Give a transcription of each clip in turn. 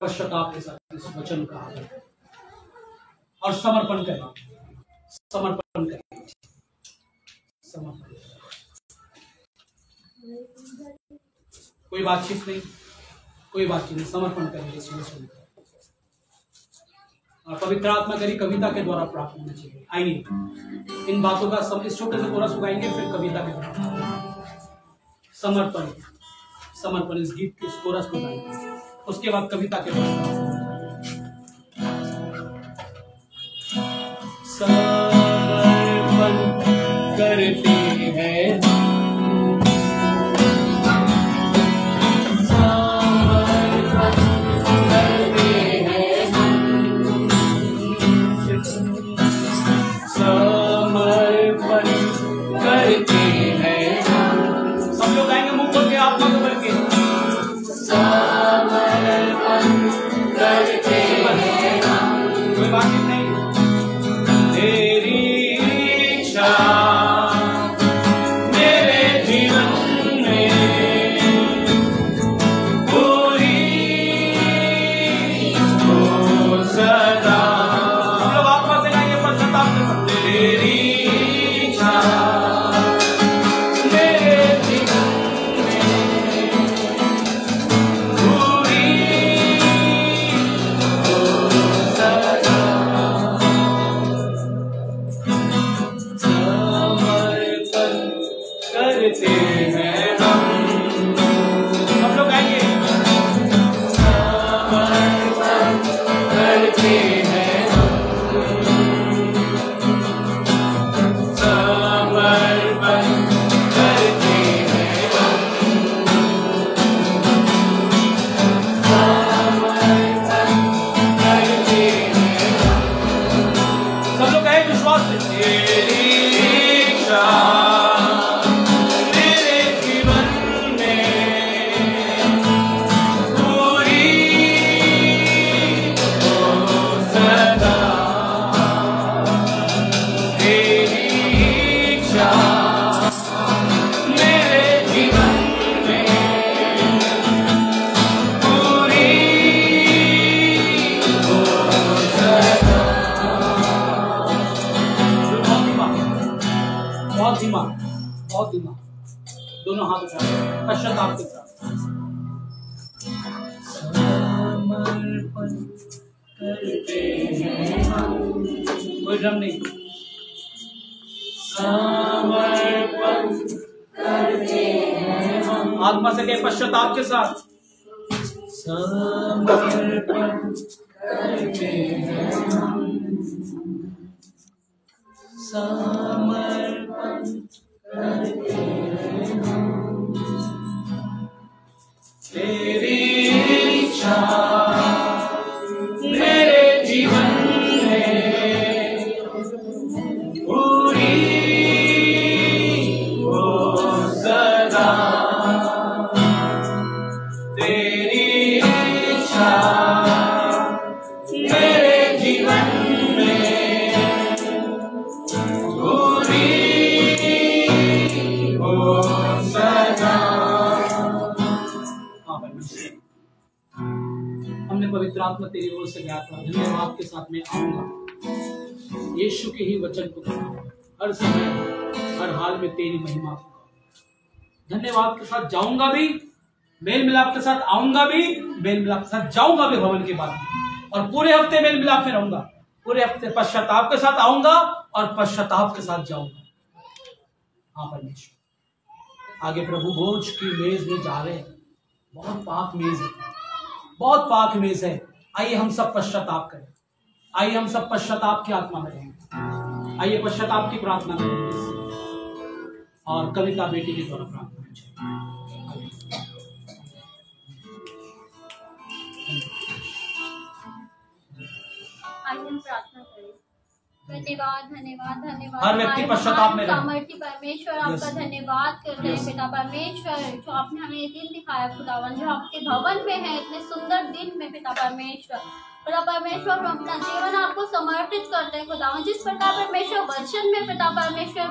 पश्चाताप के साथ इस वचन का आदर और समर्पण करना, समर्पण करें, समर्पण। कोई बातचीत नहीं, कोई बातचीत नहीं, समर्पण करेंगे इस वचन का। और पवित्र आत्मा करी कविता के द्वारा प्राप्त होना चाहिए। आइए इन बातों का इस छोटे से कोरस उगाएंगे, फिर कविता के द्वारा समर्पण, समर्पण इस गीत के इस कोरस को गाएंगे, उसके बाद कविता के द्वारा समर्पण करते हैं, दोनों हाथ उठा पश्चाताप के साथ समर्पण करते हैं हम, कोई ड्रम नहीं, समर्पण करते हैं हम, आत्मा से कहे पश्चाताप के साथ समर्पण करते हैं हम, समर्पण करते हैं हम, तेरी इच्छा मेरे जीवन में पूरी हो सदा, तेरी इच्छा मेरे जीवन में पूरी हो सदा। हमने पवित्र आत्मा तेरी ओर से गाया था, धन्यवाद के साथ में आऊंगा, यीशु के ही वचन को हर समय हर हाल में तेरी महिमा को, धन्यवाद के साथ जाऊंगा भी, मेल मिलाप के साथ आऊंगा भी, मेल मिलाप के साथ जाऊंगा भी भवन के बाद, और पूरे हफ्ते मेल मिलाप में रहूंगा, पूरे हफ्ते पश्चाताप के साथ आऊंगा और पश्चाताप के साथ जाऊंगा। हाँ परमेश्वर, आगे प्रभु भोज की मेज में जा रहे हैं, बहुत पाक मेज है, बहुत पाक मेज है। आइए हम सब पश्चाताप करें, आइए हम सब पश्चाताप की आत्मा में रहेंगे, आइए पश्चाताप की प्रार्थना करेंगे और कविता बेटी के द्वारा प्रार्थना करें। आइए हम प्रार्थना करें। धन्यवाद धन्यवाद धन्यवाद, हर व्यक्ति पश्चाताप में सामर्थ्य परमेश्वर आपका धन्यवाद करते हैं पिता परमेश्वर, जो आपने हमें ये दिन दिखाया खुदावन, जो आपके भवन में है इतने सुंदर दिन में पिता परमेश्वर, पिता परमेश्वर हम अपना जीवन आपको समर्पित करते हैं खुदावन। जिस प्रकार परमेश्वर वचन में पिता परमेश्वर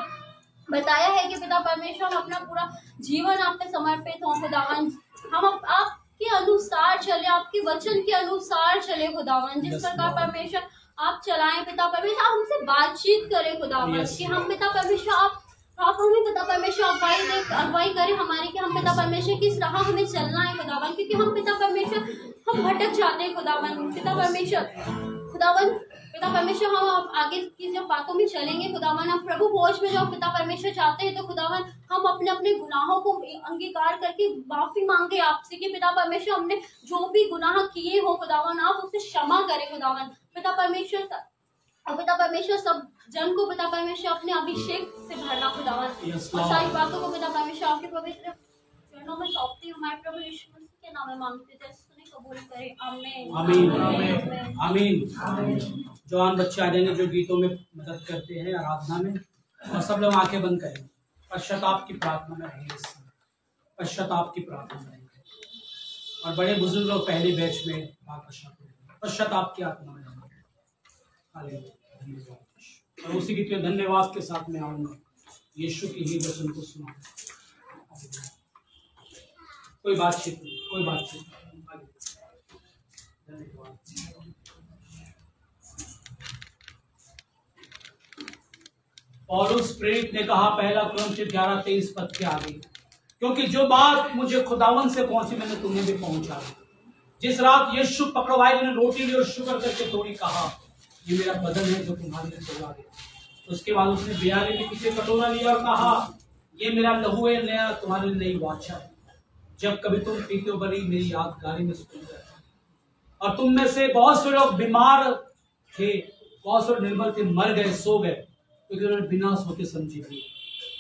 बताया है कि पिता परमेश्वर हम अपना पूरा जीवन आप पे समर्पित हों खुदावन, हम आप आपके अनुसार चले, आपके वचन के अनुसार चले खुदावन। जिस प्रकार परमेश्वर आप चलाएं पिता परमेश्वर, आप हमसे बातचीत करें खुदावन कि हम पिता परमेश्वर आप हमें पिता परमेश्वर अगुवाई करें हमारी कि हम पिता परमेश्वर किस राह हमें चलना है खुदावन, क्योंकि हम पिता परमेश्वर हम भटक जाते हैं खुदावन। पिता परमेश्वर हम आगे की जब बातों में चलेंगे खुदावन, हम प्रभु भोज में जब पिता परमेश्वर चाहते हैं तो खुदावन हम अपने अपने गुनाहों को अंगीकार करके माफी मांगे आपसे कि पिता परमेश्वर हमने जो भी गुनाह किए हो खुदावन आप उसे क्षमा करें खुदावन। पिता परमेश्वर सब जन को पिता परमेश्वर अपने अभिषेक से भरना खुदावन, और सारी बातों को पिता परमेश्वर आपके पवित्र चरणों में सौंपती हूँ। हमारे प्रभु यीशु मसीह के नाम में मांगते थे, सुने कबूल करें। आमीन आमीन आमीन। जवान बच्चे आ जाएंगे जो गीतों में मदद करते हैं आराधना में, और सब लोग आंखें बंद करें, पश्चाताप की प्रार्थना में रहेंगे, पश्चाताप की प्रार्थना में रहेंगे। और बड़े बुजुर्ग लोग पहले बैच में पश्चाताप की आत्मा में रहेंगे। धन्यवाद। और उसी गीत में धन्यवाद के साथ में आऊंगा, यीशु की ही वचन को सुना। कोई बातचीत नहीं, कोई बातचीत नहीं। धन्यवाद। पौलुस प्रेरित ने कहा, पहला कुरिन्थियों 11:23 पद के आगे, क्योंकि जो बात मुझे खुदावन से पहुंची मैंने तुम्हें भी पहुंचा दी। जिस रात यीशु पकड़वाए ने रोटी ली और शुक्र करके तोड़ी, कहा ये मेरा बदन है जो तुम्हारे लिए तोड़ा गया। उसके बाद उसने बियाली में किसी कटोरा लिया और कहा ये मेरा लहू है, नया तुम्हारे लिए नई वाचा है। जब कभी तुम पीते हो बड़ी मेरी यादगारी में सुन गए। और तुम में से बहुत से लोग बीमार थे, बहुत से निर्बल थे, मर गए, सो गए, क्योंकि उन्होंने बिना सोचे समझे भी।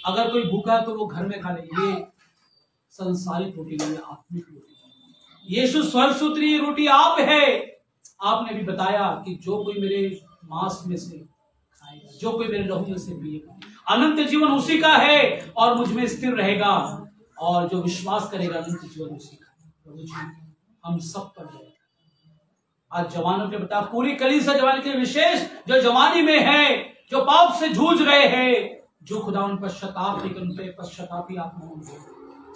अगर कोई भूखा है तो वो घर में खा ले। ये संसारिक रोटी नहीं, आत्मिक रोटी। यीशु स्वर्ग से उतरी रोटी आप है। आपने भी बताया कि जो कोई मेरे मांस में से खाएगा, जो कोई मेरे लहू में से पिएगा, अनंत जीवन उसी का है और मुझ में स्थिर रहेगा, और जो विश्वास करेगा अनंत जीवन उसी का। प्रभु जी हम सब पर है। आज जवानों के बता, पूरी कलीसिया जवानी के विशेष जो जवानी में है, जो पाप से जूझ रहे हैं, जो खुदावन पश्चाताप निकलते पश्चातापी आत्मा होंगे,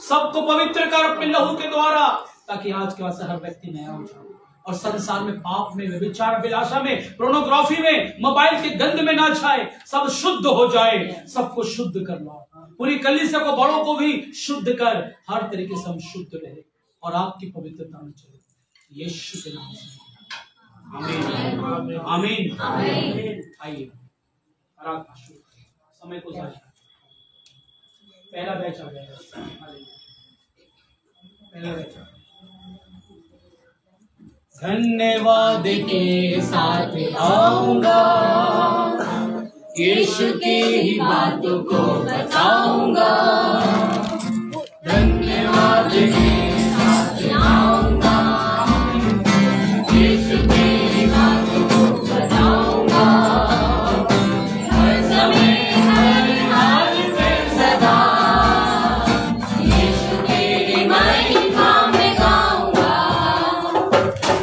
सबको पवित्र कर अपने लहू के द्वारा, ताकि आज के बाद से हर व्यक्ति नया हो जाए और संसार में पाप में, व्यभिचार, अभिलाषा में, पोर्नोग्राफी में, मोबाइल के गंध में ना छाए, सब शुद्ध हो जाए। सबको शुद्ध कर लो, पूरी कलीसिया को, बड़ों को भी शुद्ध कर, हर तरीके से हम शुद्ध रहे और आपकी पवित्रता में चले, यीशु के नाम से आमीन आमीन आमीन। आइए आराधना शुरू करें, समय को जाए। पहला बैच आ जाएगा, पहला बैच। धन्यवाद के साथ आऊंगा, यीशु की ही बातों को बताऊंगा। धन्यवाद के साथ आऊंगा, यीशु की ही बातों को बताऊंगा। हर समय हर हाल में सदा यीशु की महिमा में गाऊंगा।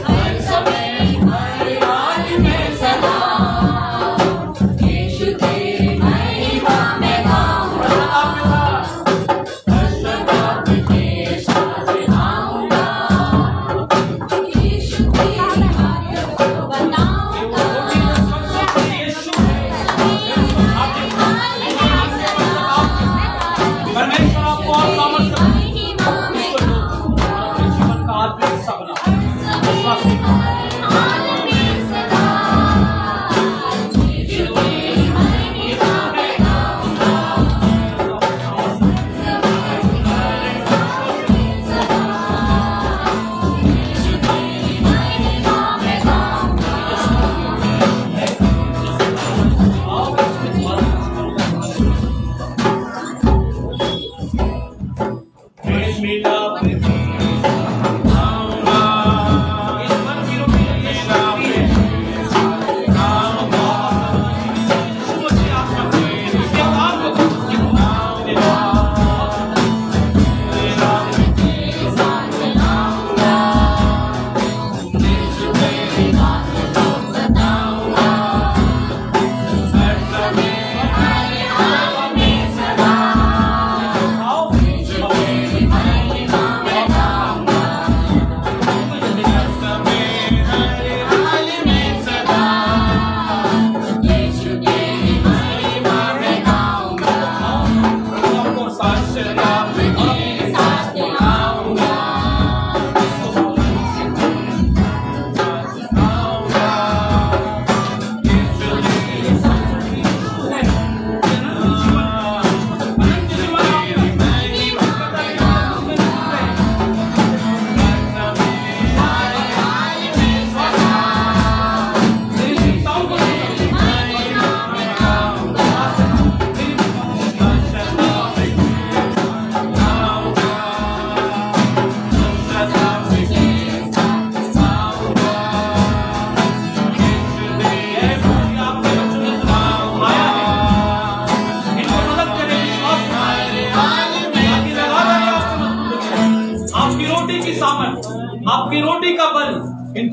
हर समय हर हाल में सदा यीशु की महिमा में गाऊंगा। पश्चाताप के साथ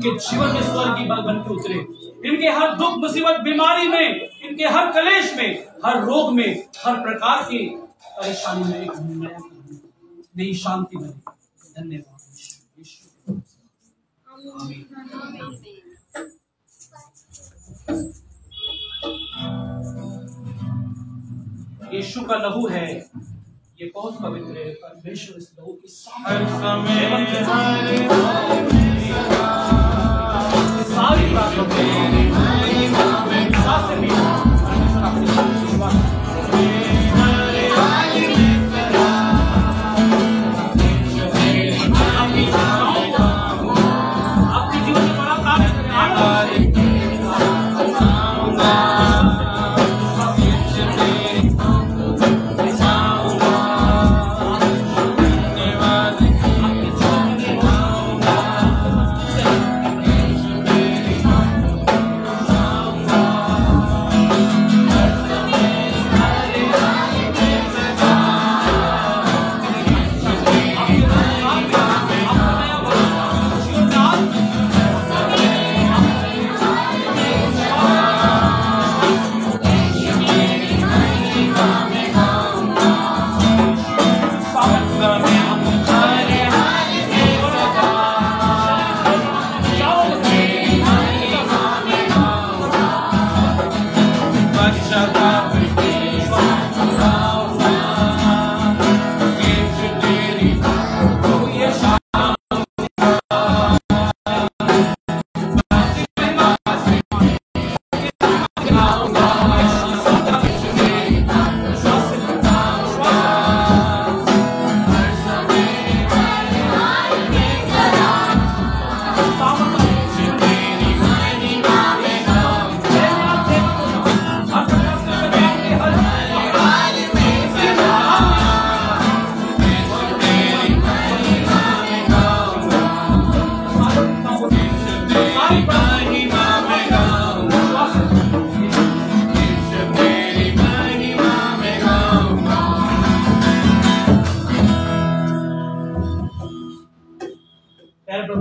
इनके जीवन में स्वर्गीय बल बन के उतरे। इनके हर दुख मुसीबत बीमारी में, इनके हर कलेश में, हर रोग में, हर प्रकार की परेशानी में एक नई शांति बने। धन्यवाद यीशु। आमीन। यीशु का लहू है, ये बहुत पवित्र है। परमेश्वर इस लहू की सारी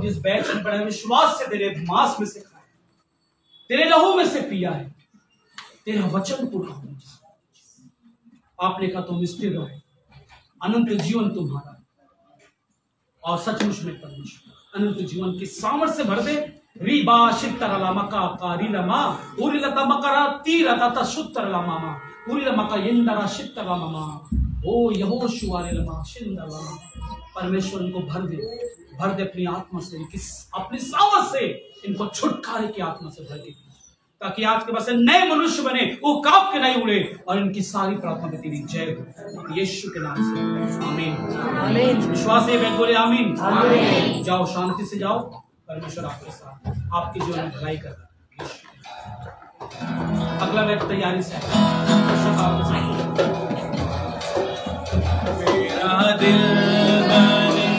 जिस बैच में बड़े विश्वास से तेरे मांस में से खाया, तेरे लहू में से पिया है, तेरा वचन पूरा हो जाए। आपने कहा तुम स्थिर रहे, अनंत जीवन तुम्हारा और सचमुच में परमेश्वर अनंत जीवन की सामर्थ से भर दे। रीबा शित्तरला मका कारीला मा उरिलता मकरा तीरता तशुत्तरला मामा उरिला मका यंदरा शित्तरला मामा ओ यहोशुआ रे लमा शिंदरला। परमेश्वर इनको भर दे अपनी आत्मा से, अपनी सामर्थ से इनको छुटकारे की आत्मा से भर दे, ताकि आज के बस नए मनुष्य बने, वो कांप के नहीं उड़े और इनकी सारी प्रार्थना में तेरी जय हो यीशु के नाम से। आमीन। विश्वास है बोले आमीन। जाओ शांति से जाओ, परमेश्वर आपके साथ आपके जीवन में भलाई कर। अगला व्यक्ति तैयारी से मेरा दिल बने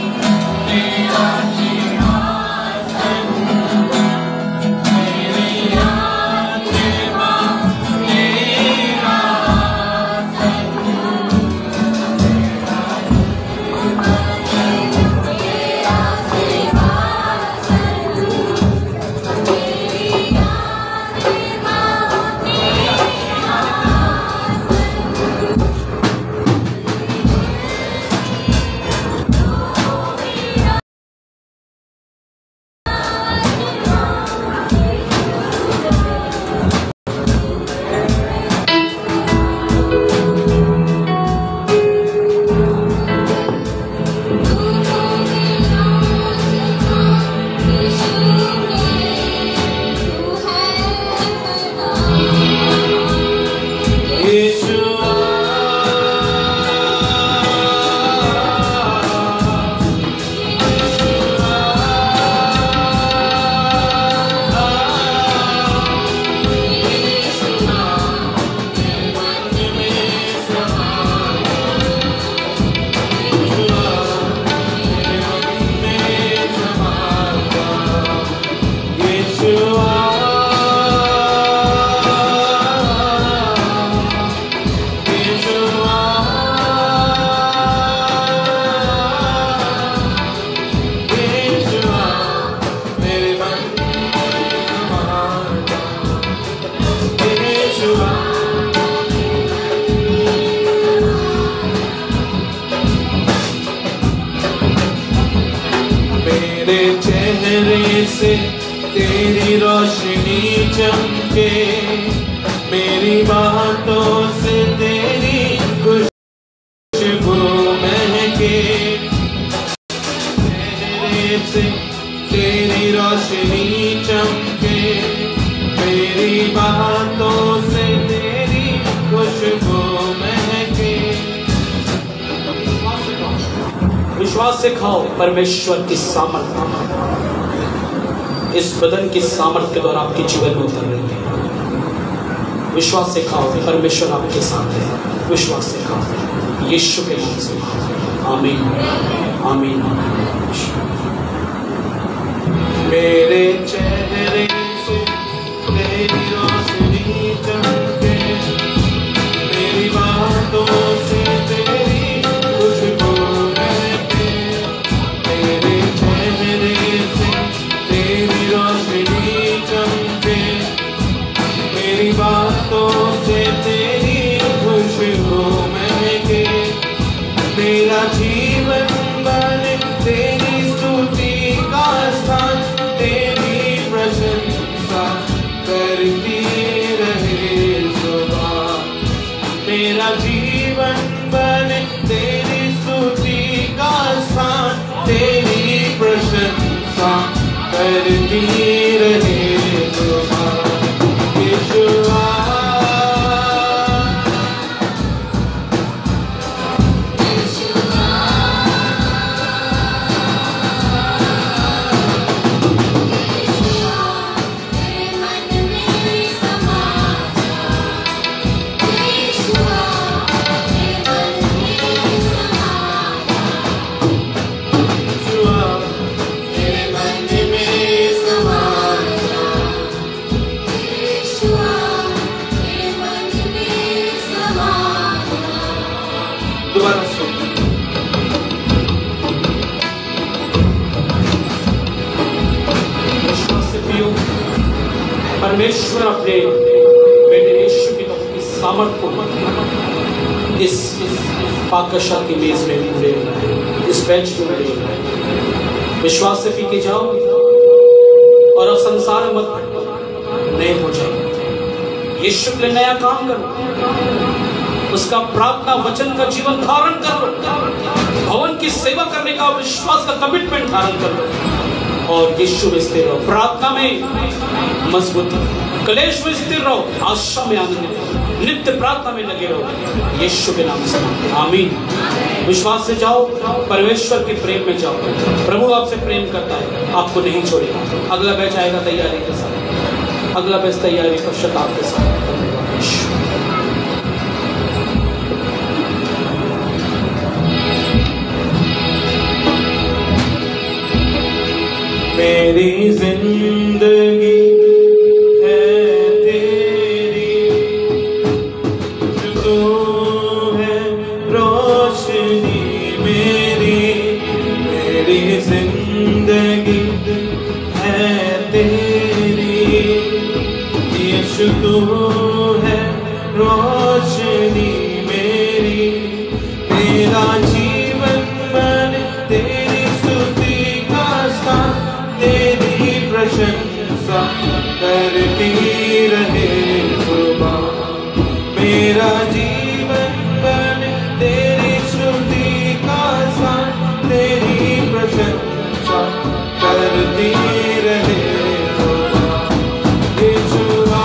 तेरा मेरे मन चेहरे से तेरी रोशनी चमके, मेरी बातों से तेरी खुशबू महके। चेहरे से तेरी रोशनी चमके, मेरी बातों से तेरी खुशबू महके। विश्वास से खाओ, परमेश्वर की सामर्थ्य इस बदन की सामर्थ्य के द्वारा आपके जीवन में उतर रही है। विश्वास से खाओ, परमेश्वर आपके साथ है। विश्वास से खाओ, यीशु के नाम से खाओ। आमीन, आमीन। मेरे चेहरे से तेरी रोशनी चमके, मेरी बातों से तेरी खुशबू महके। मेरे चेहरे से तेरी रोशनी चमके, मेरी बातों से तेरी खुशबू महके। मेरा जीवन बने तेरी स्तुति का स्थान, तेरी प्रशंसा करती रहे सुबह। मेरा जीवन बने तेरी स्तुति का स्थान, तेरी प्रशंसा करती रहे सुबह। यीशुआ दोबारा सुन। विश्वास से पियो, परमेश्वर अपने बेटे यीशु की सामर्थ को इस पाकशा की मेज में भी ले रहा है, इस बेंच में ले रहा है। विश्वास से पी के जाओ और अब संसार में मत भटको, नए हो जाओ। यीशु के लिए नया काम करो, उसका प्रार्थना वचन का जीवन धारण कर लो, भवन की सेवा करने का विश्वास का कमिटमेंट धारण कर लो और यीशु में स्थिर रहो। प्रार्थना में मजबूती, कलेश में स्थिर रहो, आशा में आनंदित रहो, नित्य प्रार्थना में लगे रहो, यीशु के नाम से। आमीन। विश्वास से जाओ, परमेश्वर के प्रेम में जाओ। प्रभु आपसे प्रेम करता है, आपको नहीं छोड़ेगा। अगला बैच आएगा तैयारी के साथ, अगला बैच तैयारी पश्चाताप के साथ। मेरी जिंदगी है तेरी, तू है रोशनी मेरी। मेरी जिंदगी है तेरी, यीशु तू है रोशनी मेरी। मेरा जीवन मन तेरी स्तुति का स्थान, तेरी प्रशंसा करती रहे सुबह। मेरा जीवन बने तेरी स्तुति का स्थान, तेरी प्रशंसा करती रहे सुबह। यीशुआ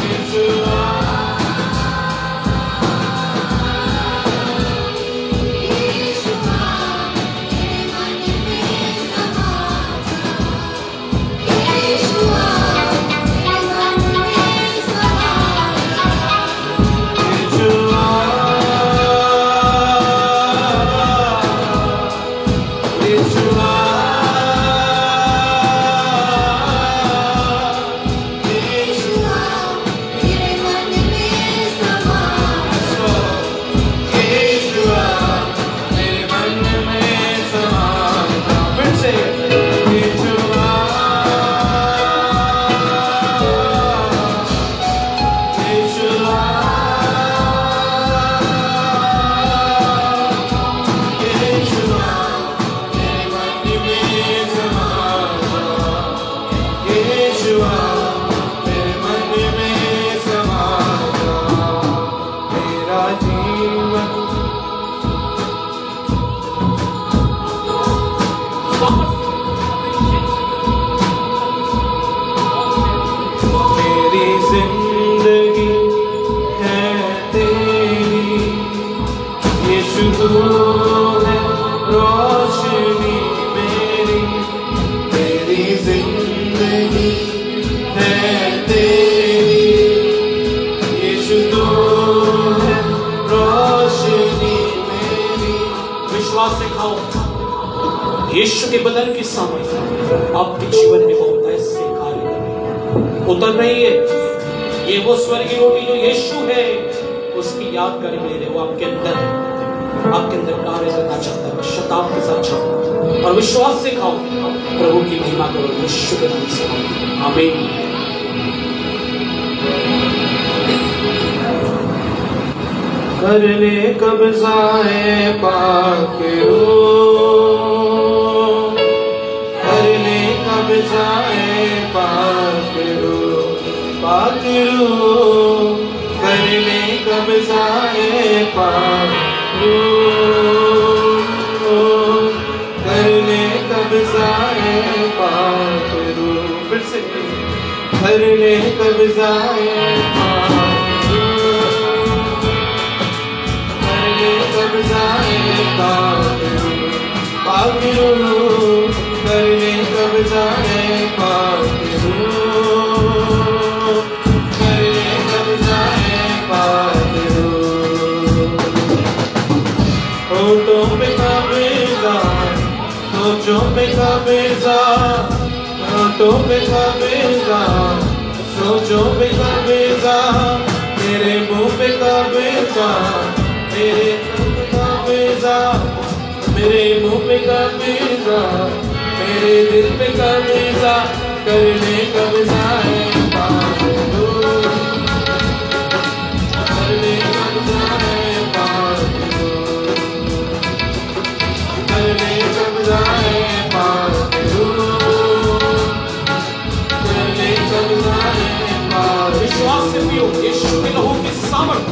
यीशुआ यीशु के बदन की सामर्थ्य आपके जीवन में बहुत ऐसे कार्य कर रही है, उतर रही है। ये वो स्वर्गीय रोटी जो यीशु है उसकी याद कर ले रहे, वो आपके अंदर है, आपके अंदर कार्य करना चाहता है। शताब के साथ जाओ और विश्वास से खाओ, प्रभु की महिमा करो यीशु के नाम से। आमीन। कर ले कब्ज़ाए पाक रूह, कर ले कब्ज़ाए पाक रूह, पाक रूह, कर ले कब्ज़ाए पाक रूह, कर ले कब्ज़ाए पाक रूह। फिर से कर ले कब्ज़ाए पाक रूह, कर ले कब्ज़ाए पाक रूह, पाक रूह, कर ले कब्ज़ाए पाक रूह, कर ले कब्ज़ाए पाक रूह। होठों पे कब्ज़ा, सोचों पे कब्ज़ा, होठों पे कब्ज़ा, सोचों पे कब्ज़ा, तेरे मुंह पे कब्ज़ा, तेरे मुंह पे कब्ज़ा, मेरे मुंह पे कब्ज़ा, मेरे दिल पे कब्ज़ा, कर ले कब्ज़ाए पाक रूह, कर ले कब्ज़ाए पाक रूह, कर ले कब्ज़ाए पाक रूह, कर ले कब्ज़ाए पाक। विश्वास से पियो, यीशु के लहू की सामर्थ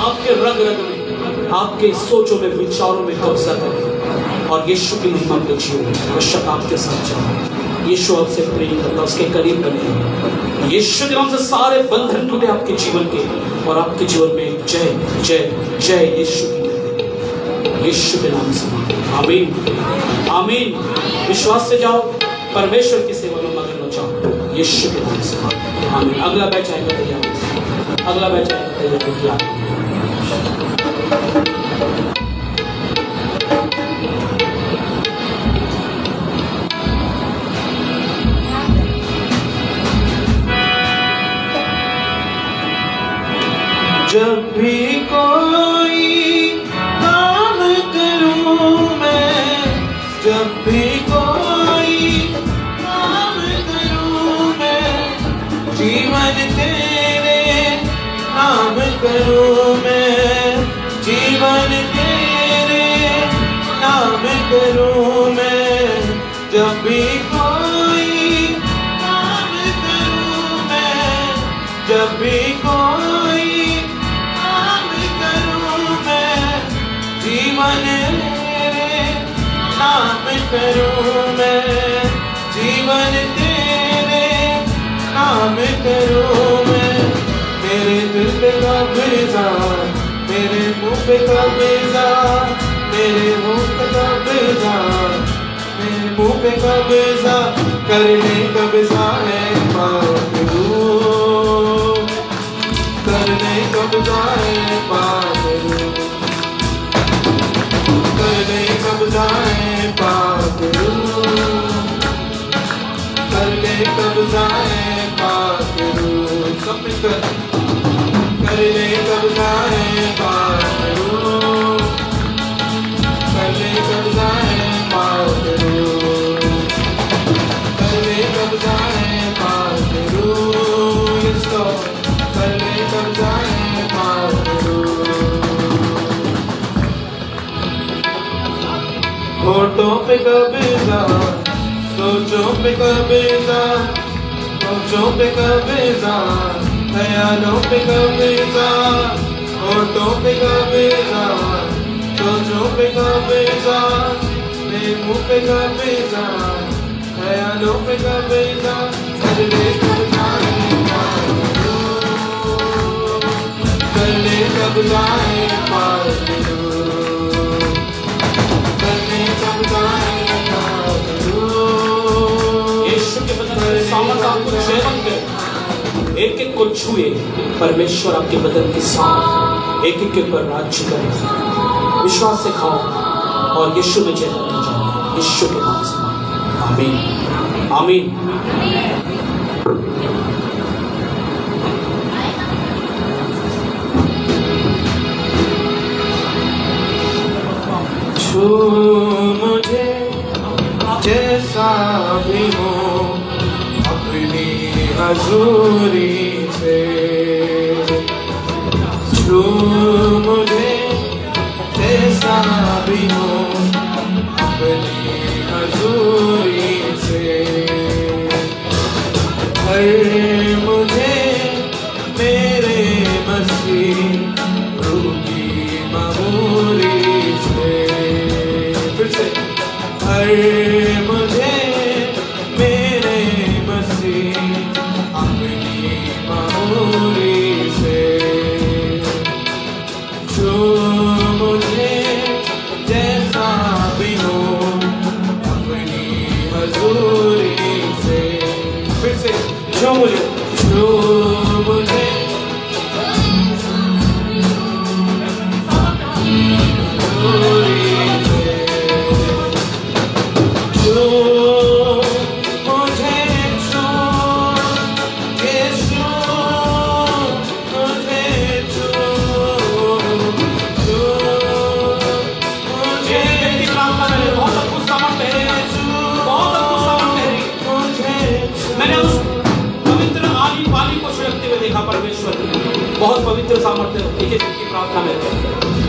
आपके रग रग में, आपके सोचों में, विचारों में कब्जा करे और यीशु की महिमा को जियो। बेशक आपके साथ जाओ, यीशु आपसे प्रेम करता, उसके करीब बने। यीशु के नाम से सारे बंधन टूटे आपके जीवन के, और आपके जीवन में जय जय जय यीशु की कहते, यीशु के नाम से। आमीन आमीन। विश्वास से जाओ, परमेश्वर की सेवा में मगन हो जाओ यीशु के नाम से। आमीन। अगला बैच आएगा तैयार, अगला बैच आएगा तैयार। जब भी कोई काम करूं मैं, जब भी कोई काम करूं मैं, जीवन तेरे नाम करूं मैं, जीवन तेरे नाम करूं मैं। जब भी कोई काम करूं मैं, जब भी कोई जीवन तेरे नाम करूं मैं, जीवन तेरे नाम करूं मैं। मेरे दिल पे कब्ज़ा, मेरे मुंह पे कब्ज़ा, मेरे मुंह पे कब्ज़ा, मेरे मुंह पे कब्ज़ा, कर ले कब्ज़ाए पाक रूह, कर ले कब्ज़ाए पाक रूह, कर ले कब्ज़ाए पाक रूह, कर ले कब्ज़ाए पाक रूह। सब मिलकर कर ले कब्ज़ाए पाक रूह, कर ले कब्ज़ाए पाक रूह, कर ले कब्ज़ाए पाक रूह। यस लॉर्ड, कर ले कब्ज़ाए पाक रूह। होठों पे कब्ज़ा, सोचों पे कब्ज़ा, सोचों पे कब्ज़ा, ख्यालों पे कब्ज़ा, होठों पे कब्ज़ा, सोचों पे कब्ज़ा, मेरे मुंह पे कब्ज़ा, ख्यालों पे कब्ज़ा, कर ले कब्ज़ाए पाक रूह, कर ले कब्ज़ाए पाक रूह, कर ले कब्ज़ाए पाक रूह। यीशु के बदन में सामर्थ आपको जीवन दे, एक एक को छुए। परमेश्वर आपके बदन की सामर्थ एक एक के ऊपर राज्य करे। विश्वास से खाओ और यीशु में जय करके जाओ, यीशु के नाम से। आमीन आमीन। छू मुझे जैसा भी हो अपनी हजूरी से, छू मुझे जैसा भी हो अपनी हजूरी से, हर मुझे मेरे मसीह रूह की ममूरी से, फिर से हर मुझे मेरे मसीह अपनी ममूरी से, जो मुझे जैसा भी हो अपनी हजूरी से, फिर से जो मुझे हजूरी से, जो मुझे छू यीशु मुझे छू, जो मुझे बहुत अद्भुत सामर्थ्य है, बहुत अद्भुत सामर्थ्य है। मैंने उस पवित्र आली पाली को छिड़कते हुए देखा परमेश्वर ने। बहुत पवित्र सामर्थ्य है। एक एक व्यक्ति प्रार्थना में रहे,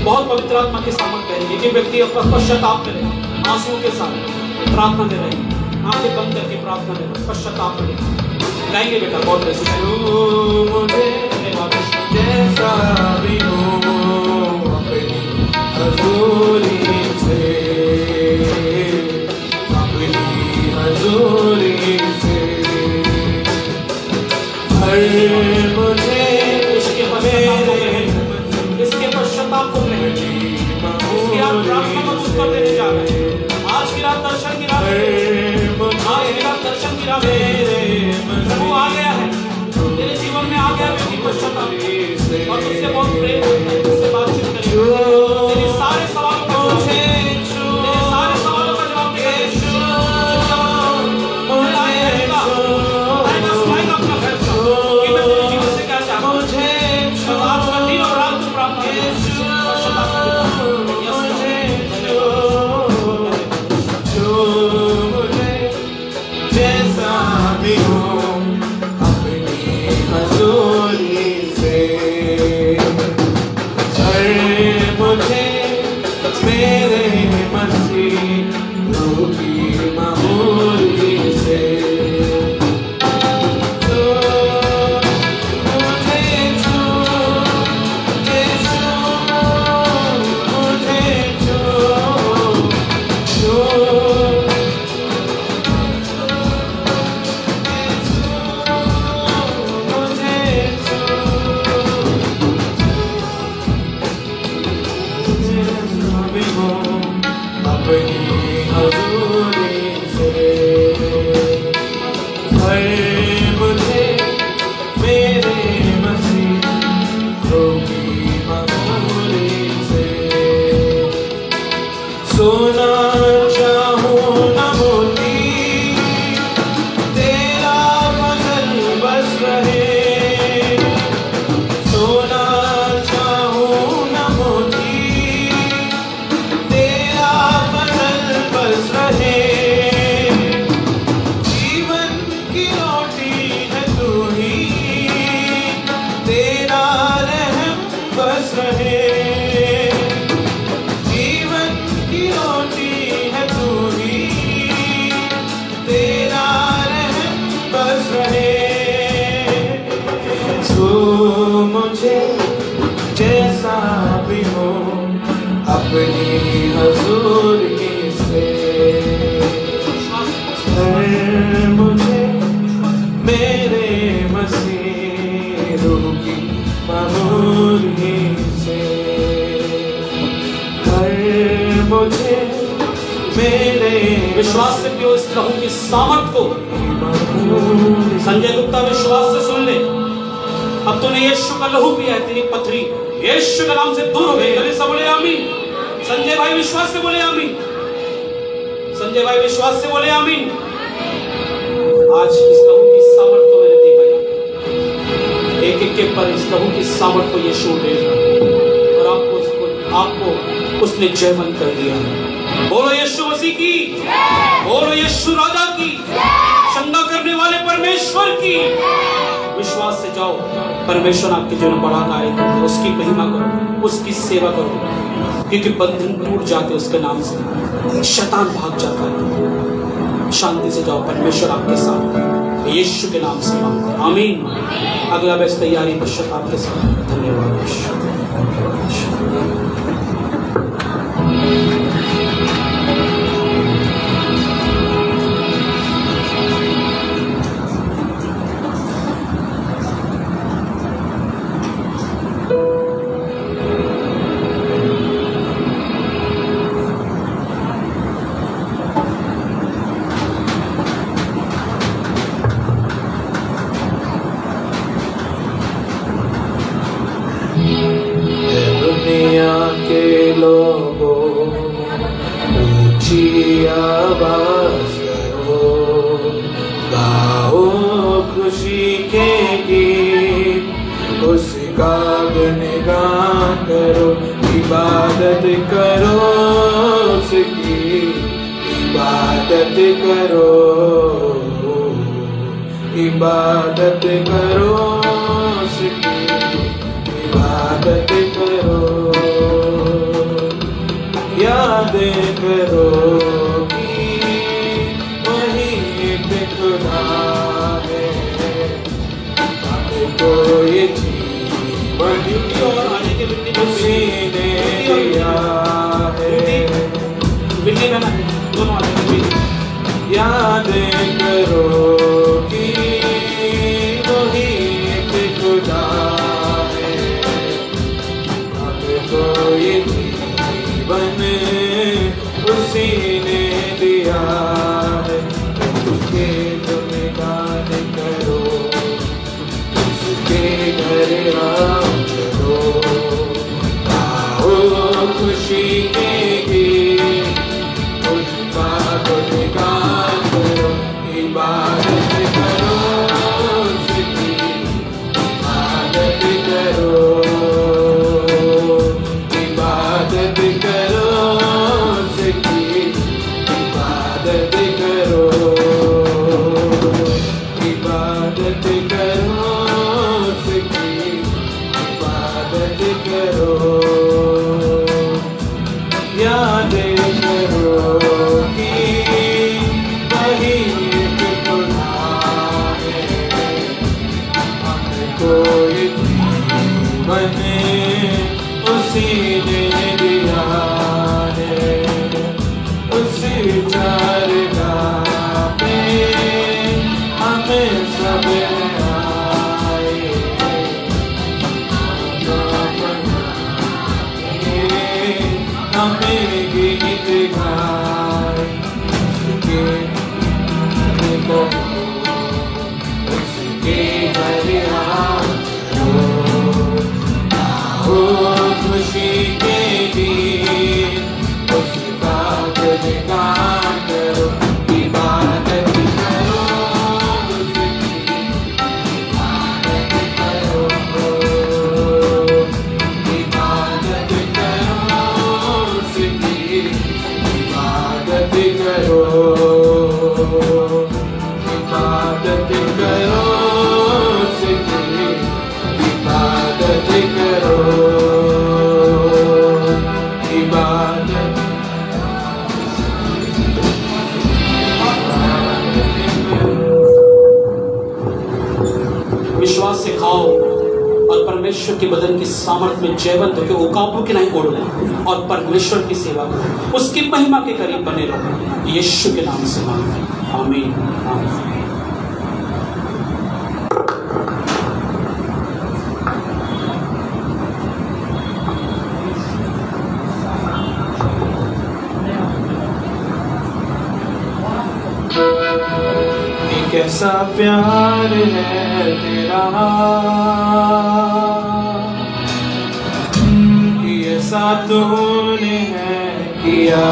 बहुत पवित्र आत्मा की सामर्थ्य है। एक एक व्यक्ति अपना पश्चाताप करे, आंसुओं के साथ प्रार्थना में रहे, आंखें बंद करके प्रार्थना में रहे, पश्चाताप करे। गाएंगे बेटा बहुत बेसिक है। मुझे जैसा भी हो अपनी हजूरी से, अपनी हजूरी से, हर मुझे इसके पश्चाताप को ग्रहण कीजिए। इसकी आप प्रार्थना को उत्तर देने जा रहे हैं। आज की रात दर्शन की रात है। आज की रात दर्शन की रात है। प्रभु आ गया है, तेरे जीवन में आ गया व्यक्ति पश्चाताप और तुझसे बहुत प्रेम करता है, तुझसे बातचीत करेगा। तेरे सारे सवालों का जवाब देगा, तेरे सारे सवालों का जवाब देगा। सुनाएगा अपना फैसला कि मैं तेरे जीवन से क्या चाहता हूँ। आज का दिन और रात को प्राप्त जैसा भी हो अपनी हजूरी से, हर मुझे मेरे मसीह रूह की ममूरी से, जो मुझे छू यीशु मुझे छू, जो अपनी हजूरी से, हर मुझे मेरे मसीह रूह की ममूरी से, सोना चाहूं न मोती तेरा फजल बस रहे, सोना चाहूं न मोती तेरा फजल बस रहे, जीवन की रोटी है तू ही तेरा रहम बस रहे, जीवन की रोटी है तू ही तेरा रहम बस रहे, जो मुझे जैसा भी हो अपनी हजूरी से, हर मुझे मेरे मसीह रूह की ममूरी से, हर मुझे मेरे विश्वास से पियो इस लहू की सामर्थ को। संजय गुप्ता विश्वास से सुन ले, अब तूने यीशु का लहू पिया है, तेरी पथरी यीशु के नाम से दूर हो गई। गले से बोले आमीन। संजय भाई विश्वास से बोले आमीन। संजय भाई विश्वास से बोले आमीन। आज इस लहू की सामर्थ को मैंने देखा, एक एक के पर इस लहू की सामर्थ को यीशु दे और आपको उसने जयवंत कर दिया है। बोलो यीशु मसीह की, बोलो यीशु राजा की, चंगा करने वाले परमेश्वर की। विश्वास से जाओ, परमेश्वर आपके जीवन में बड़ा कार्य करता है। उसकी महिमा करो, उसकी सेवा करो, क्योंकि बंधन टूट जाते उसके नाम से, शैतान भाग जाता है। शांति से जाओ, परमेश्वर आपके साथ है। यीशु के नाम से मांगते आमीन। अगला बैच तैयारी पश्चात आपके साथ। धन्यवाद। इबादत करो, इबादत करो, याद करो कि वही एक खुदा है, आपको ये जीवन उसी ने दिया है। याद करो कि वही एक खुदा है, आपको ये जीवन उसी ने दिया है। उसके गुणगान करो, उसके घर आओ चलो, आओ खुशी के गीत उसका गुणगान करो, इबादत करो, उसकी इबादत करो, इबादत करो, उसकी इबादत करो, इबादत करो, उसकी इबादत करो, याद करो कि वही एक खुदा है, हमको ये जीवन उसी ने दिया है। उसी चरगाह पे हमें सब आए, हमें गीत गाए, उसके घर आओ खुशी के गीत उसका गुणगान करो, इबादत करो, उसकी इबादत करो, इबादत करो, उसकी इबादत करो, इबादत करो, उसकी इबादत करो, इबादत विश्वास से खाओ और परमेश्वर के बदन की सामर्थ्य में जयवंत होकर उकाबों के नहीं ओढ़ो और परमेश्वर की सेवा करो, उसकी महिमा के करीब बने रहो। यीशु के नाम से मांगते हैं आमीन, आमीन। कैसा प्यार है तेरा कि ऐसा तूने है किया,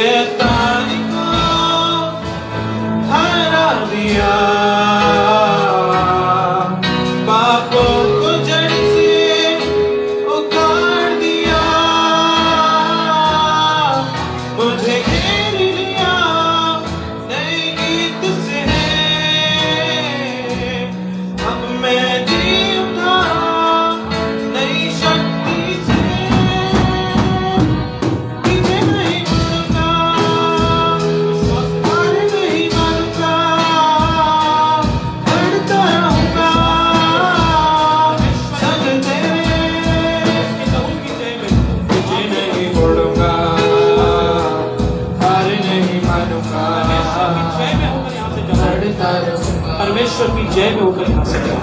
शैतान को हरा दिया, पापों को जड़ से उखाड़ दिया, मुझे घेर लिया नए गीत से। अब मैं जी उठा नई शक्ति से, पीछे नहीं मुड़ूंगा, हार नहीं मानूंगा, बढ़ता रहूंगा संग तेरे। पीछे नहीं मुड़ूंगा, हार नहीं मानूंगा, बढ़ता रहूंगा। परमेश्वर की जय में होकर यहाँ से जाओ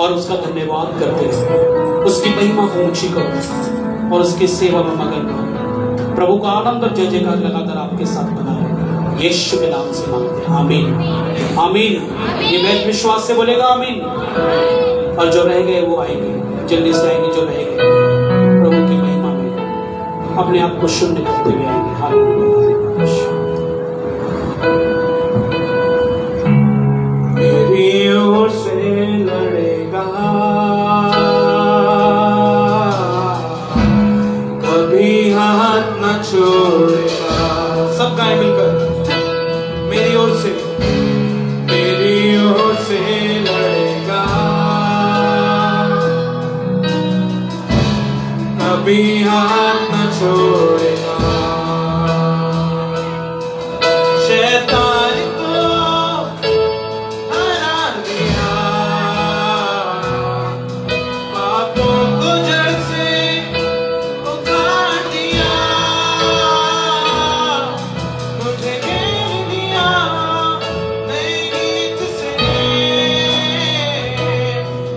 और उसका धन्यवाद करते रहो, उसकी महिमा को ऊंची करो और उसकी सेवा में मगन रहो। प्रभु का आनंद और जय जयकार लगातार आपके साथ बना रहे, यीशु के नाम से मांगते हैं, आमीन आमीन। ये वैध विश्वास से बोलेगा आमीन। और जो रह गए वो आएंगे, जल्दी से आएंगे जो रह गए, प्रभु की महिमा में अपने आप को शून्य करते हुए आएंगे। हालेलुया। मेरी ओर से लड़ेगा, कभी हाथ न छोड़ेगा। सब गाएं मिलकर, मेरी ओर से लड़ेगा, कभी हाथ न छोड़ेगा। शैतान को हरा दिया, पापों को जड़ से उखाड़ दिया, मुझे घेर लिया नए गीत से।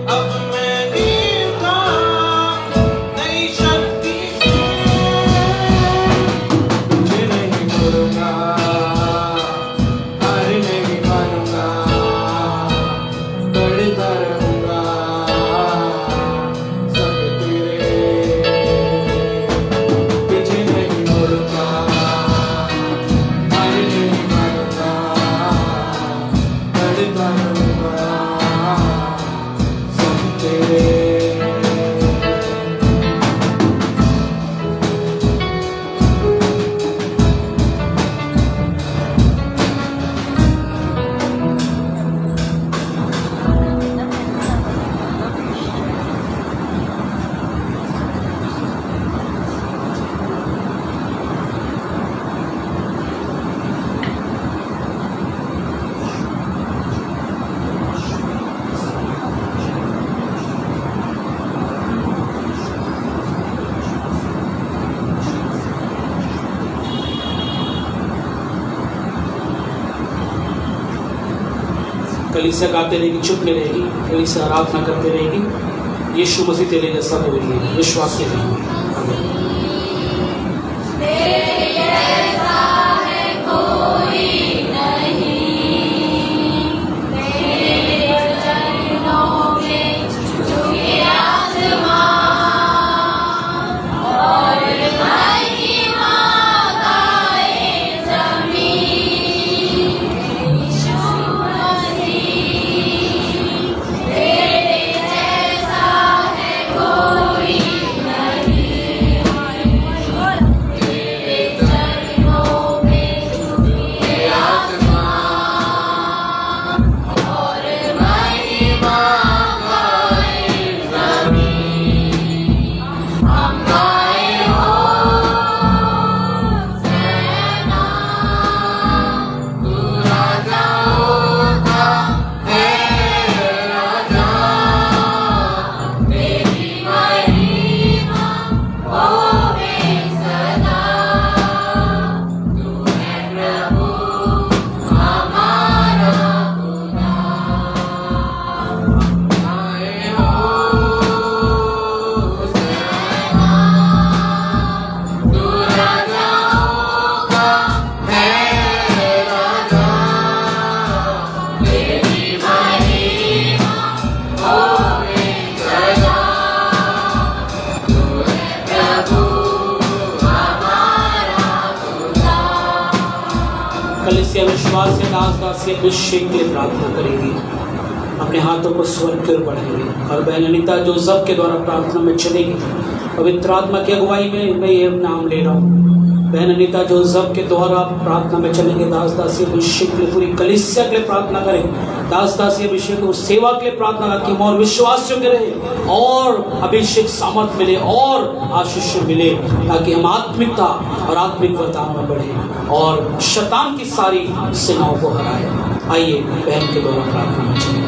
अब मैं जीता नई शक्ति से, मुझे नहीं मुड़ूंगा, हार नहीं मानूंगा, बढ़ता रहूंगा संग तेरे। पीछे नहीं मुड़ूंगा, हार नहीं मानूंगा, बढ़ता रहूंगा संग तेरे। कलीसिया गाते रहेगी, चुप नहीं रहेगी, कलीसिया आराधना करते रहेगी। यीशु मसीह तेरे जैसा कोई नहीं है, विश्वास से रहेगी। आमीन। कलीसिया विश्वास से दास दास से अभिषेक के लिए प्रार्थना करेगी। अपने हाथों को स्वर्ग की ओर बढ़ाएंगे और बहन अनीता जोसेफ के द्वारा प्रार्थना में चलेगी। पवित्र आत्मा की अगुवाई में मैं ये नाम ले रहा हूँ। बहन अनीता जोसेफ के द्वारा प्रार्थना में चलेंगे। दास दासी अभिषेक के लिए पूरी कलीसिया के लिए प्रार्थना करें। दास दासी अभिषेक को सेवा के लिए प्रार्थना करके हम और विश्वास योग्य रहे और अभिषेक सामर्थ मिले और आशीष मिले, ताकि हम आत्मिकता और आत्मिक वर्तान में बढ़े और शैतान की सारी सेनाओं को हराए। आइए बहन के द्वारा प्रार्थना में चलें।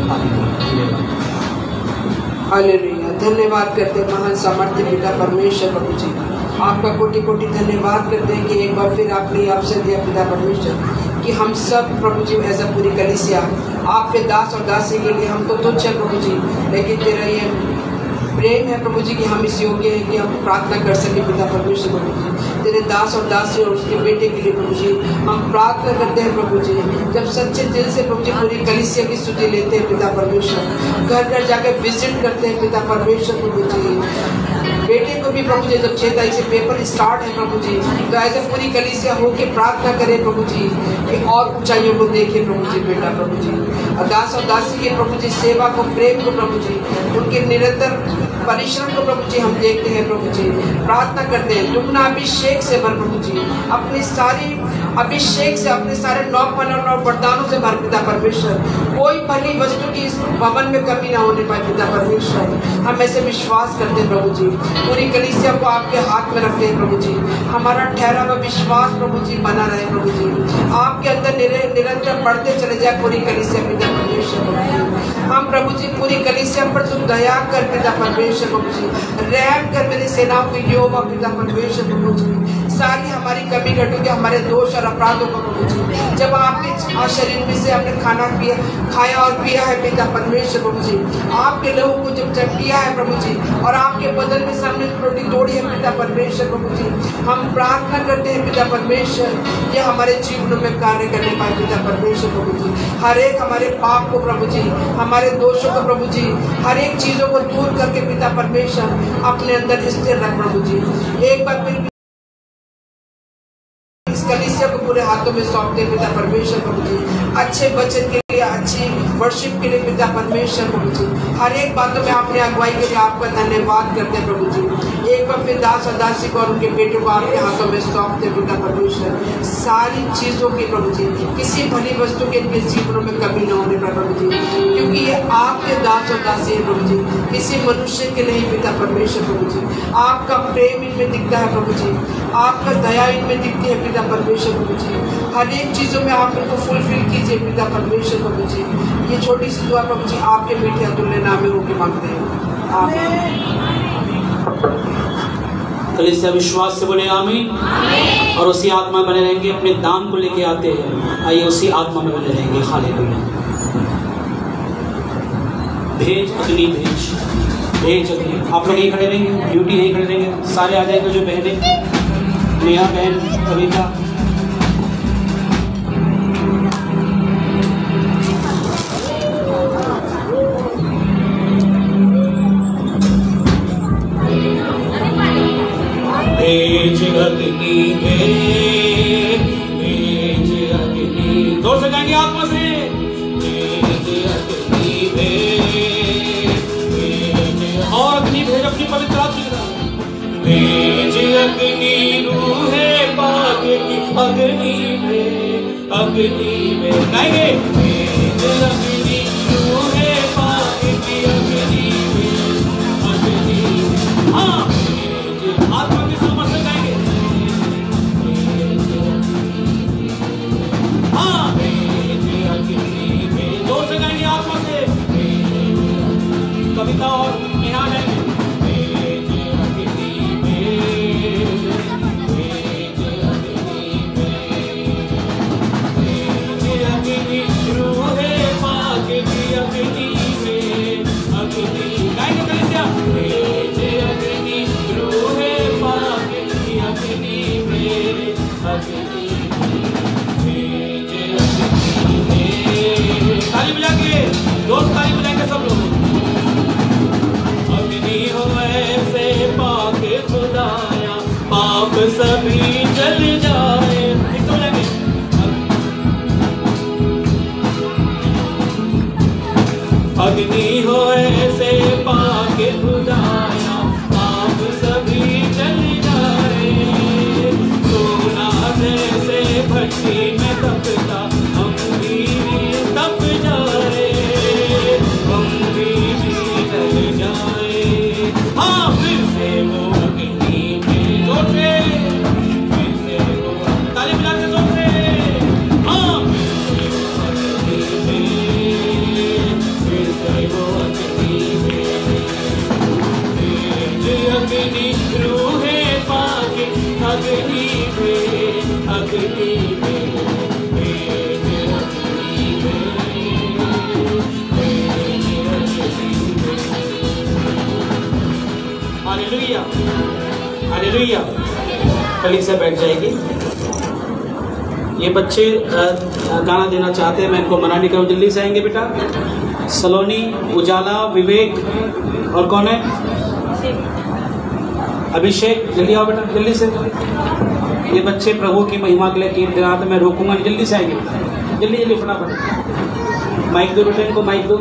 हालेलुया। धन्यवाद करते हैं महान सामर्थ्य पिता परमेश्वर प्रभु जी, आपका कोटि कोटि धन्यवाद करते हैं कि एक बार फिर आपने अवसर दिया पिता परमेश्वर कि हम सब प्रभु जी ऐसा पूरी कलीसिया आपके दास और दासी के लिए हमको तुच्छ है प्रभु जी, लेकिन तेरा ये प्रेम है प्रभु जी कि हम इस योग्य हैं कि हम प्रार्थना कर सके पिता परमेश्वर प्रभु जी। तेरे दास और दासी और उसके बेटे के लिए प्रभु जी हम प्रार्थना करते हैं प्रभु जी। जब सच्चे दिल से प्रभु जी पूरी कलीसिया की स्तुति लेते हैं पिता परमेश्वर, घर घर जाकर विजिट करते हैं पिता परमेश्वर प्रभु जी। बेटे को भी प्रभु जी जब 6 तारीख से पेपर स्टार्ट है प्रभु जी, तो ऐसे पूरी कलीसिया होके प्रार्थना करें प्रभु जी कि और ऊंचाइयों को देखे प्रभु जी बेटा प्रभु जी। और दास और दासी के प्रभु जी सेवा को, प्रेम को प्रभु जी, उनके निरंतर परिश्रम को प्रभु जी हम देखते हैं प्रभु जी। प्रार्थना करते हैं दुगना अभिषेक से भर प्रभु जी, अपनी सारी अभिषेक से, अपने सारे 9 वरदानों से भर पिता परमेश्वर। कोई भली वस्तु की इस भवन में कमी ना होने पाए पिता परमेश्वर। हम ऐसे विश्वास करते हैं प्रभु जी। पूरी कलीसिया को आपके हाथ में रखते हैं प्रभु जी। हमारा ठहरा हुआ विश्वास प्रभु जी बना रहे प्रभु जी। आपके अंदर निरंतर बढ़ते चले जाए पूरी कलीसिया पिता परमेश्वर प्रभु जी। हम प्रभु जी पूरी कलीसिया पर तुम दया कर पिता परमेश्वर प्रभु जी। रहम कर मेरी सेनाओं की यहोवा पिता परमेश्वर प्रभु जी। सारी हमारी कमी घटों के हमारे दोष और अपराधों को प्रभु जी, जब आपके शरीर में से हमने खाया और पिया है पिता परमेश्वर प्रभु जी, आपके लहू को जब पिया है प्रभु जी और आपके बदल में सामने रोटी तोड़ी है पिता परमेश्वर प्रभु जी, हम प्रार्थना करते हैं पिता परमेश्वर ये हमारे जीवनों में कार्य करने पाए पिता परमेश्वर प्रभु जी। हर एक हमारे पाप को प्रभु जी, हमारे दोषों को प्रभु जी, हर एक चीजों को दूर करके पिता परमेश्वर अपने अंदर स्थिर रख प्रभु जी। एक बार फिर इस कलीसिया को पूरे हाथों में सौंपते पिता परमेश्वर प्रभु जी। अच्छे वचन के लिए, अच्छी वर्शिप के लिए पिता परमेश्वर प्रभु जी, हर एक बातों में आपने अगुवाई के लिए आपका धन्यवाद करते हैं प्रभु जी। एक बार फिर दास और दासी को और उनके बेटों को आपके हाथों में सौंपते पिता परमेश्वर। सारी चीजों की प्रभु जी, किसी भली वस्तु के इनके जीवनों में कमी न होने पर प्रभु जी, क्योंकि ये आपके दास और दासी है प्रभु जी, किसी मनुष्य के नहीं पिता परमेश्वर प्रभु जी। आपका प्रेम इनमें दिखता है प्रभु जी, आपका दया इनमें दिखती है पिता परमेश्वर प्रभु जी। हर एक चीजों में आप इनको फुलफिल कीजिए पिता परमेश्वर प्रभु जी। ये छोटी सी दुआ प्रभु जी आपके मीठे अतुल्य नाम में होकर मांगते हैं, आमीन। कलीसिया विश्वास से बोले आमीन। और उसी आत्मा में बने रहेंगे। अपने दान को लेके आते हैं, आइए उसी आत्मा में बने रहेंगे। हालेलुया। भेज अग्नि, भेज भेज अग्नि। आप लोग यही खड़े रहेंगे, ड्यूटी यही खड़े रहेंगे। सारे आ जाएंगे जो बहनें, नेहा बहन, कविता, भेज अग्नि, भेज अग्नि। जोर से गाएंगे आत्मा से, भेज अग्नि, भेज और अग्नि भेज अपनी पवित्र आत्मा। भेज अग्नि रूहे पाक की अग्नि में, अग्नि में गाएंगे। भेज अग्नि रूहे पाक की अग्नि में, अग्नि। हाँ, आत्मा की समझ से गाएंगे। हाँ, भेज अग्नि, भेज जोर से गाएंगे आत्मा से। कविता और नेहा गाएंगे। ताली बजा के, दोस्त ताली बजाएंगे सब लोग। अग्नि उसी में तपता हम भी तप जाए, हम भी जल जाए। हाँ फिर से वो अग्नि में जोर से, फिर से वो ताली बजाते जोर से। हाँ फिर से वो अग्नि में, अग्नि रूहे पाके अग्नि में, अग्नि में, हालेलुया, हालेलुया। कली से बैठ जाएगी। ये बच्चे गाना देना चाहते हैं, मैं इनको मना नहीं करूँ। दिल्ली से आएंगे बेटा, सलोनी, उजाला, विवेक और कौन है, अभिषेक। जल्दी आओ बेटा, जल्दी से। ये बच्चे प्रभु की महिमा के लिए 3 दिन आते, मैं रोकूंगा, जल्दी से आएंगे बेटा, जल्दी जल्दी फटाफट। माइक दो बेटा, इनको माइक दो।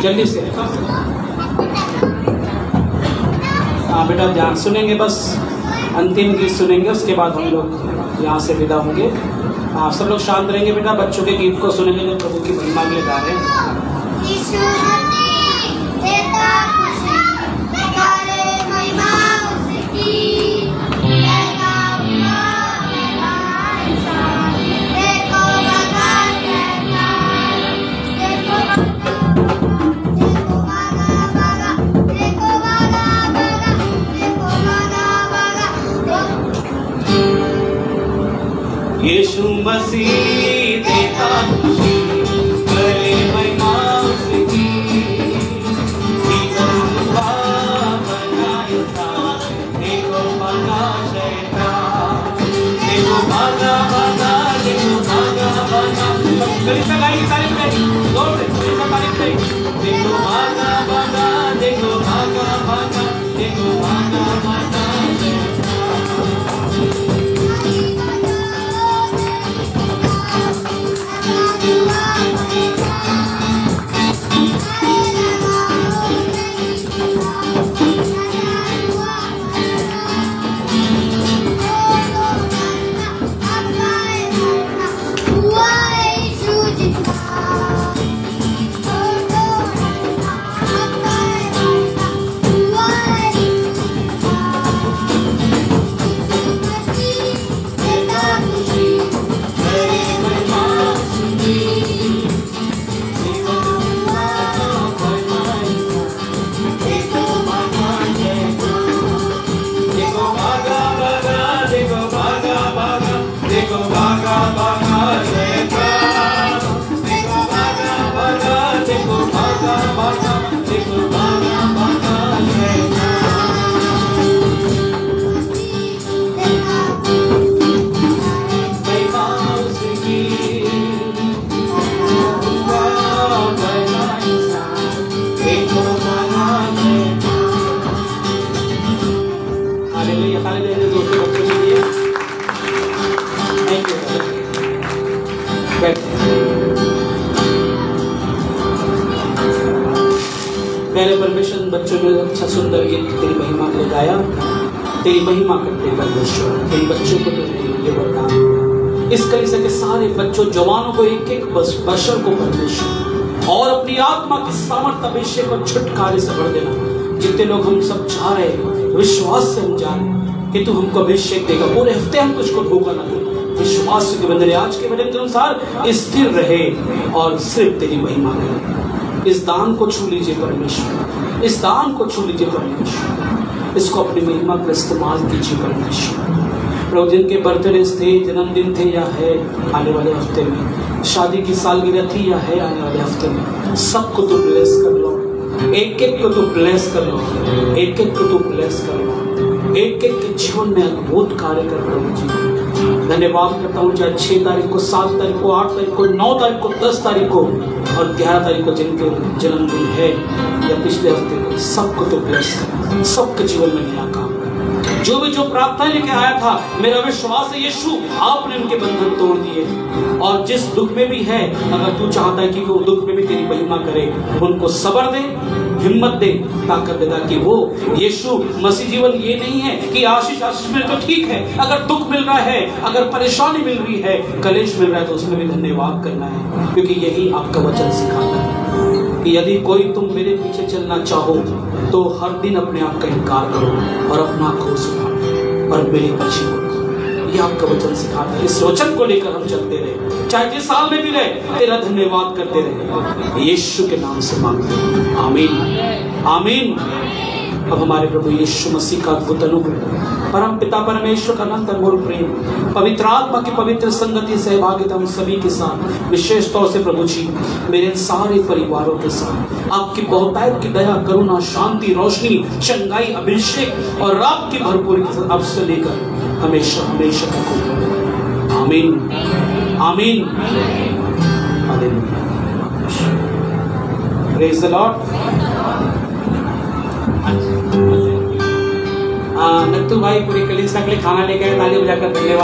जल्दी से। हाँ बेटा ध्यान सुनेंगे, बस अंतिम गीत सुनेंगे, उसके बाद हम लोग यहाँ से विदा होंगे। हाँ सब लोग शांत रहेंगे बेटा, बच्चों के गीत को सुनेंगे जो प्रभु की महिमा के लिए गा रहे हैं। यीशु मसीह देता खुशी, करे महिमा उसकी, जीवन का बना इंसान, देखो भागा शैतान, देखो भागा भागा, देखो भागा भागा। गली से गाएगी, तारीफ करेगी, जोर से गली से तारीफ करेगी। देखो भागा भागा, देखो भागा भागा, देखो भागा भागा प्यारे परमेश्वर, बच्चों ने अच्छा सुंदर गीत तेरी महिमा को गाया। तेरी महिमा करते परमेश्वर, तेरे बच्चों को तो ये वरदान दिया। इस कलीसिया के सारे बच्चों, जवानों को, एक एक बशर को परमेश्वर और अपनी आत्मा की सामर्थ्य अभिषेक और छुटकारे से भर देना। जितने लोग हम सब जा रहे हैं, विश्वास से हम जा रहे हैं कि तू हमको अभिषेक देगा। पूरे हफ्ते हम तुझको धोखा ना दे, विश्वास के बंदे आज के वचन के अनुसार स्थिर रहे और सिर्फ तेरी महिमा करे। इस दान को छू लीजिए परमेश्वर, इस दान को छू लीजिए परमेश्वर, इसको अपनी महिमा का इस्तेमाल कीजिए परमेश्वर। प्रभु जिनके बर्थडे थे, जन्मदिन थे या है आने वाले हफ्ते में, शादी की सालगिरह थी या है आने वाले हफ्ते में, सबको तो ब्लेस कर लो, एक एक को तो ब्लेस कर लो, एक एक को तो ब्लेस कर लो, एक एक के जीवन में अद्भुत कार्य कर प्रभु जी। धन्यवाद करता हूँ 6 तारीख को, 7 तारीख को, 8 तारीख को, 9 तारीख को, 10 तारीख को और 11 तारीख को जिनके जन्मदिन है या पिछले हफ्ते को, सबको तो ब्लेस कर, सबके जीवन में नया काम कर। जो जो प्रार्थना लेके आया था, मेरा विश्वास है यीशु आपने उनके बंधन तोड़ दिए। और जिस दुख में भी है, अगर तू चाहता है कि वो दुख में भी तेरी महिमा करे, उनको सब्र दे, हिम्मत दे, ताकत दे, ताकि वो यीशु मसीह जीवन ये नहीं है कि आशीष में तो ठीक है, अगर दुख मिल रहा है, अगर परेशानी मिल रही है, कलेश मिल रहा है, तो उसमें भी धन्यवाद करना है, क्योंकि यही आपका वचन सिखाता है कि यदि कोई तुम मेरे पीछे चलना चाहो तो हर दिन अपने आप का इनकार करो और अपना को सुधारो और मेरे पीछे हो। ये आपका वचन सिखाता है। इस वचन को लेकर हम चलते रहे, चाहे जिस साल में भी रहे, तेरा धन्यवाद करते रहे। यीशु के नाम से मांगते हैं, आमीन आमीन। अब हमारे प्रभु यीशु मसीह का अद्भुत अनुग्रह, परम पिता परमेश्वर का अनंत अनमोल प्रेम, पवित्र आत्मा की पवित्र संगति सहभागिता हम सभी के साथ, विशेष तौर से प्रभु जी मेरे सारे परिवारों के साथ आपकी बहुतायत की दया, करुणा, शांति, रोशनी, चंगाई, अभिषेक और रात की भरपूरी के साथ अब से लेकर हमेशा हमेशा तक हो। आमीन आमीन हालेलुया। Praise the Lord. नत्थु भाई पूरी कलीसिया के लिए खाना लेकर ताली बजाकर धन्यवाद।